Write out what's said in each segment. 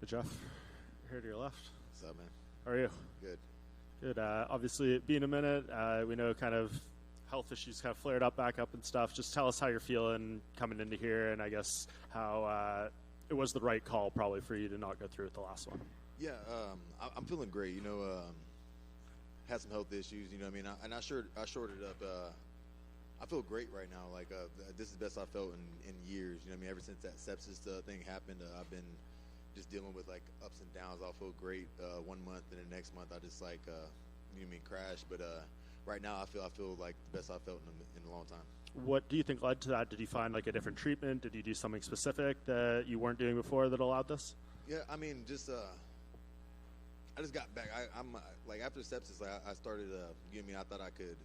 Geoff. Here to your left. What's up, man? How are you? Good. Good. Obviously, it being a minute, we know kind of health issues kind of flared up, back up and stuff. Just tell us how you're feeling coming into here, and I guess how it was the right call probably for you to not go through with the last one. Yeah, I'm feeling great. Had some health issues. You know what I mean? I shorted up. I feel great right now. Like this is the best I've felt in years. You know what I mean? Ever since that sepsis thing happened, I've been just dealing with like ups and downs. I'll feel great 1 month, and the next month I just like crash. But right now I feel like the best I've felt in a long time. What do you think led to that? Did you find like a different treatment? Did you do something specific that you weren't doing before that allowed this? Yeah, I mean, just I just got back. I'm like after sepsis, I started. I thought I could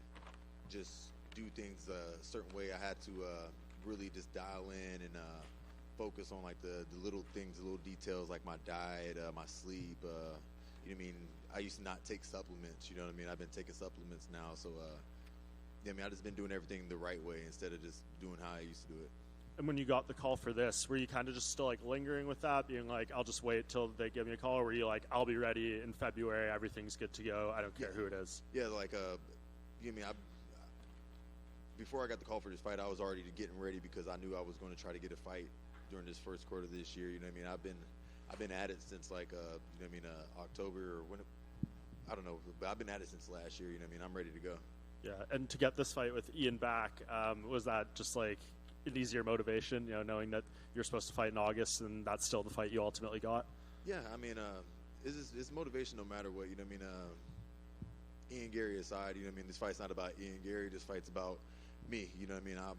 just do things a certain way. I had to really just dial in and focus on like the little things, the little details, like my diet, my sleep. You know what I mean? I used to not take supplements. You know what I mean? I've been taking supplements now, so I've just been doing everything the right way instead of just doing how I used to do it. And when you got the call for this, were you kind of just still like lingering with that, being like, I'll just wait till they give me a call, or were you like, I'll be ready in February, everything's good to go, I don't care who it is? Yeah, like before I got the call for this fight, I was already getting ready because I knew I was going to try to get a fight during this first quarter of this year. You know what I mean? I've been at it since like October or when I don't know, but I've been at it since last year. You know what I mean? I'm ready to go. Yeah, and to get this fight with Ian back, was that just like an easier motivation? You know, knowing that you're supposed to fight in August and that's still the fight you ultimately got. Yeah, I mean, it's motivation no matter what. You know what I mean? Ian Gary aside, you know what I mean? This fight's not about Ian Gary. This fight's about me. You know what I mean? I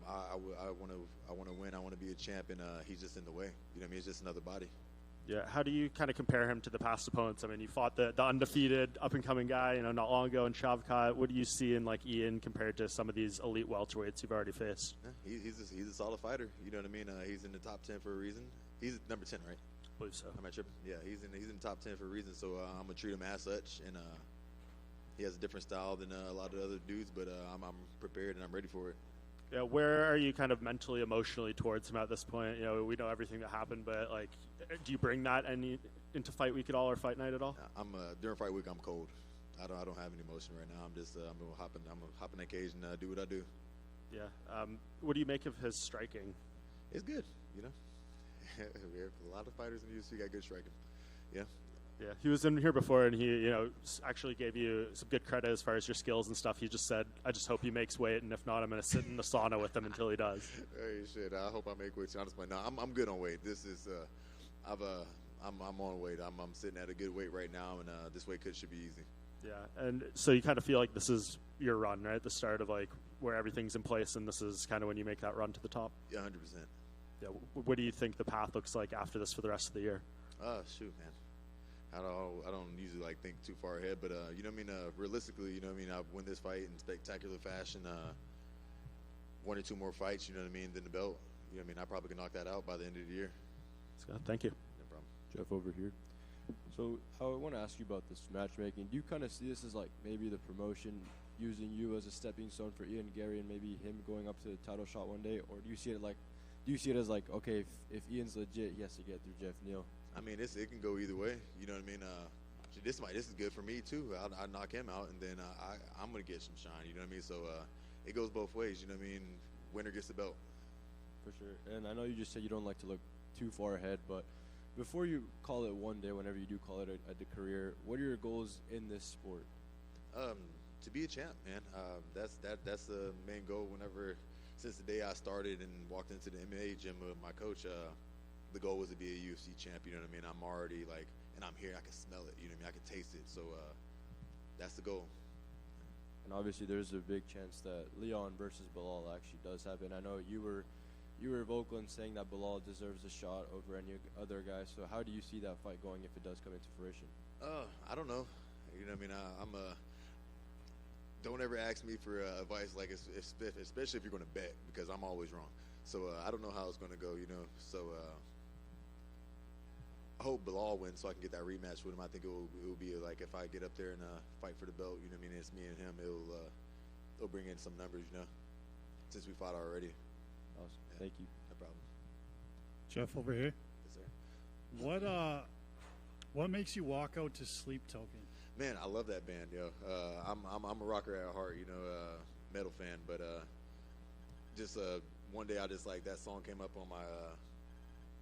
want to win. I want to be a champ, and he's just in the way. You know what I mean? He's just another body. Yeah. How do you kind of compare him to the past opponents? I mean, you fought the undefeated up-and-coming guy, you know, not long ago in Shavkat. What do you see in like Ian compared to some of these elite welterweights you've already faced? Yeah, he's a solid fighter. You know what I mean? He's in the top 10 for a reason. He's number 10, right? I believe so. Am I tripping? Yeah, he's in the top 10 for a reason. So I'm gonna treat him as such, and he has a different style than a lot of other dudes, but I'm prepared and I'm ready for it. Yeah, where are you kind of mentally, emotionally towards him at this point? You know, we know everything that happened, but like, do you bring that into fight week at all or fight night at all? During fight week, I'm cold. I don't have any emotion right now. I'm gonna hop in that cage and do what I do. Yeah. What do you make of his striking? It's good. You know, we have a lot of fighters in the UFC got good striking. Yeah. Yeah, he was in here before, and he, you know, actually gave you some good credit as far as your skills and stuff. He just said, "I just hope he makes weight, and if not, I'm going to sit in the sauna with him until he does." Hey, shit! I hope I make weight. Honestly, no, I'm good on weight. This is, I'm on weight. I'm sitting at a good weight right now, and this weight cut should be easy. Yeah, and so you kind of feel like this is your run, right? The start of like where everything's in place, and this is kind of when you make that run to the top. Yeah, 100%. Yeah. What do you think the path looks like after this for the rest of the year? Shoot, man. I don't usually like think too far ahead, but you know what I mean. Realistically, you know what I mean. I win this fight in spectacular fashion. 1 or 2 more fights, you know what I mean, than the belt. You know what I mean. I probably can knock that out by the end of the year. Scott, thank you. No problem. Geoff over here. So I want to ask you about this matchmaking. Do you kind of see this as like maybe the promotion using you as a stepping stone for Ian Gary and maybe him going up to the title shot one day, or do you see it as like, okay, if Ian's legit, he has to get through Geoff Neal? I mean, it can go either way. You know what I mean? This is good for me too. I knock him out, and then I'm gonna get some shine. You know what I mean? So it goes both ways. You know what I mean? Winner gets the belt. For sure. And I know you just said you don't like to look too far ahead, but before you call it one day, whenever you do call it a career, what are your goals in this sport? To be a champ, man. That's the main goal. Since the day I started and walked into the MMA gym with my coach, the goal was to be a UFC champ. You know what I mean? I'm already like, and I'm here. I can smell it. You know what I mean? I can taste it. So that's the goal. And obviously, there's a big chance that Leon versus Bilal actually does happen. I know you were vocal in saying that Bilal deserves a shot over any other guy. So how do you see that fight going if it does come into fruition? I don't know. You know what I mean? Don't ever ask me for advice, like especially if you're going to bet, because I'm always wrong. So I don't know how it's going to go, you know. So I hope Bilal wins so I can get that rematch with him. I think it will be like if I get up there and fight for the belt, you know what I mean? It's me and him. It'll bring in some numbers, you know, since we fought already. Awesome. Yeah. Thank you. No problem. Geoff over here. Yes, sir. What What makes you walk out to Sleep Token? Man, I love that band, yo. I'm a rocker at heart, metal fan, but just one day I just like that song came up on my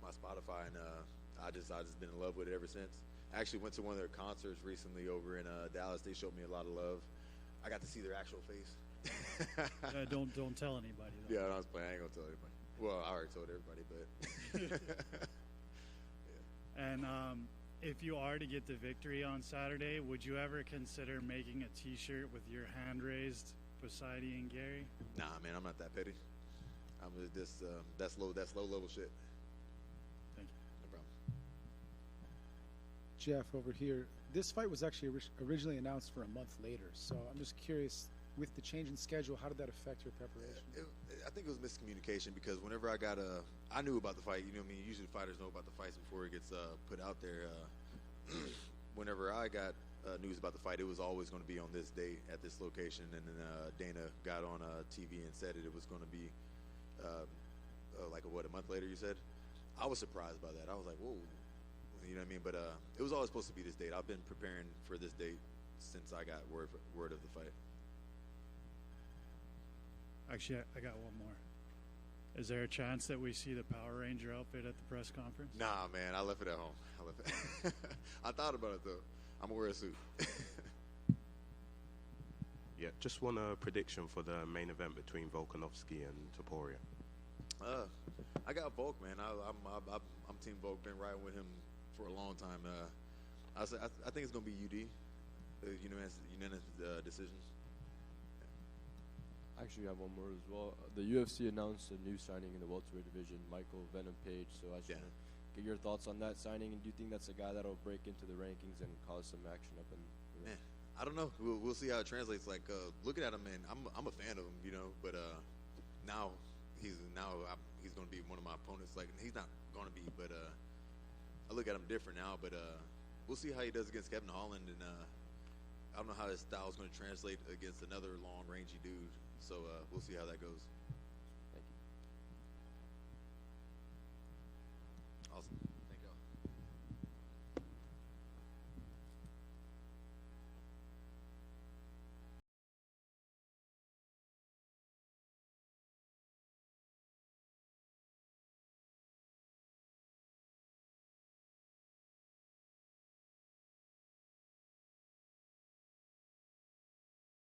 Spotify, and I just been in love with it ever since. I actually went to one of their concerts recently over in Dallas. They showed me a lot of love. I got to see their actual face. Don't tell anybody, though. Yeah, I was playing. I ain't gonna tell anybody. Well, I already told everybody, but yeah. And if you are to get the victory on Saturday, would you ever consider making a T-shirt with your hand raised beside Ian Gary? Nah, man, I'm not that petty. I'm just that's low level shit. Thank you. No problem. Geoff, over here, this fight was actually originally announced for a month later. So I'm just curious, with the change in schedule, how did that affect your preparation? I think it was miscommunication because whenever I knew about the fight. You know what I mean? Usually fighters know about the fights before it gets put out there. Whenever I got news about the fight, it was always going to be on this date at this location. And then Dana got on TV and said it was going to be a month later, you said? I was surprised by that. I was like, whoa. You know what I mean? But it was always supposed to be this date. I've been preparing for this date since I got word of the fight. Actually, I got one more. Is there a chance that we see the Power Ranger outfit at the press conference? Nah, man, I left it at home. I thought about it, though. I'm going to wear a suit. Yeah, just want a prediction for the main event between Volkanovski and Topuria. I got Volk, man. I'm Team Volk. Been riding with him for a long time. I think it's going to be UD, unanimous decision. I actually have one more as well. The UFC announced a new signing in the welterweight division, Michael Venom Page. So I just want to get your thoughts on that signing. And do you think that's a guy that'll break into the rankings and cause some action up in? Man, I don't know. We'll see how it translates. Like looking at him, man, I'm a fan of him, But now he's going to be one of my opponents. Like he's not going to be, but I look at him different now. But we'll see how he does against Kevin Holland, and I don't know how his style is going to translate against another long, rangy dude. So we'll see how that goes. Thank you. Awesome.